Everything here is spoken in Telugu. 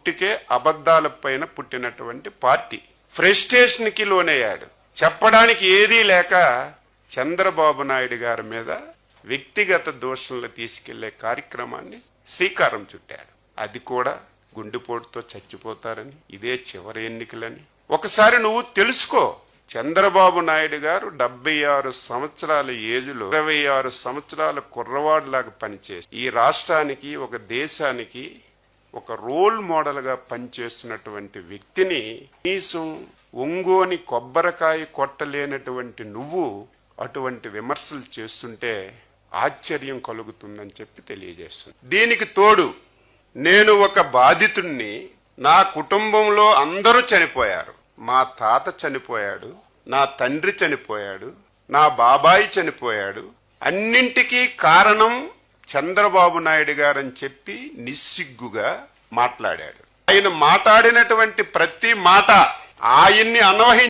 పుట్టికే అబద్ధాల పైన పుట్టినటువంటి పార్టీ. ఫ్రస్ట్రేషన్కి లోనయ్యాడు. చెప్పడానికి ఏదీ లేక చంద్రబాబు నాయుడు గారి మీద వ్యక్తిగత దోషణలు తీసుకెళ్లే కార్యక్రమాన్ని శ్రీకారం చుట్టాడు. అది కూడా గుండెపోటుతో చచ్చిపోతారని, ఇదే చివరి ఎన్నికలని. ఒకసారి నువ్వు తెలుసుకో. చంద్రబాబు నాయుడు గారు 76 సంవత్సరాల ఏజ్లో 26 సంవత్సరాల కుర్రవాడులాగా పనిచేసి ఈ రాష్ట్రానికి, ఒక దేశానికి ఒక రోల్ మోడల్ గా పనిచేస్తున్నటువంటి వ్యక్తిని కనీసం ఒంగోని కొబ్బరికాయ కొట్టలేనటువంటి నువ్వు అటువంటి విమర్శలు చేస్తుంటే ఆశ్చర్యం కలుగుతుందని చెప్పి తెలియజేస్తుంది. దీనికి తోడు నేను ఒక బాధితుణ్ణి. నా కుటుంబంలో అందరూ చనిపోయారు. మా తాత చనిపోయాడు, నా తండ్రి చనిపోయాడు, నా బాబాయి చనిపోయాడు. అన్నింటికీ కారణం చంద్రబాబు నాయుడు గారని చెప్పి నిస్సిగ్గుగా మాట్లాడాడు. ఆయన మాట్లాడినటువంటి ప్రతి మాట ఆయన్ని అన్వయించాడు.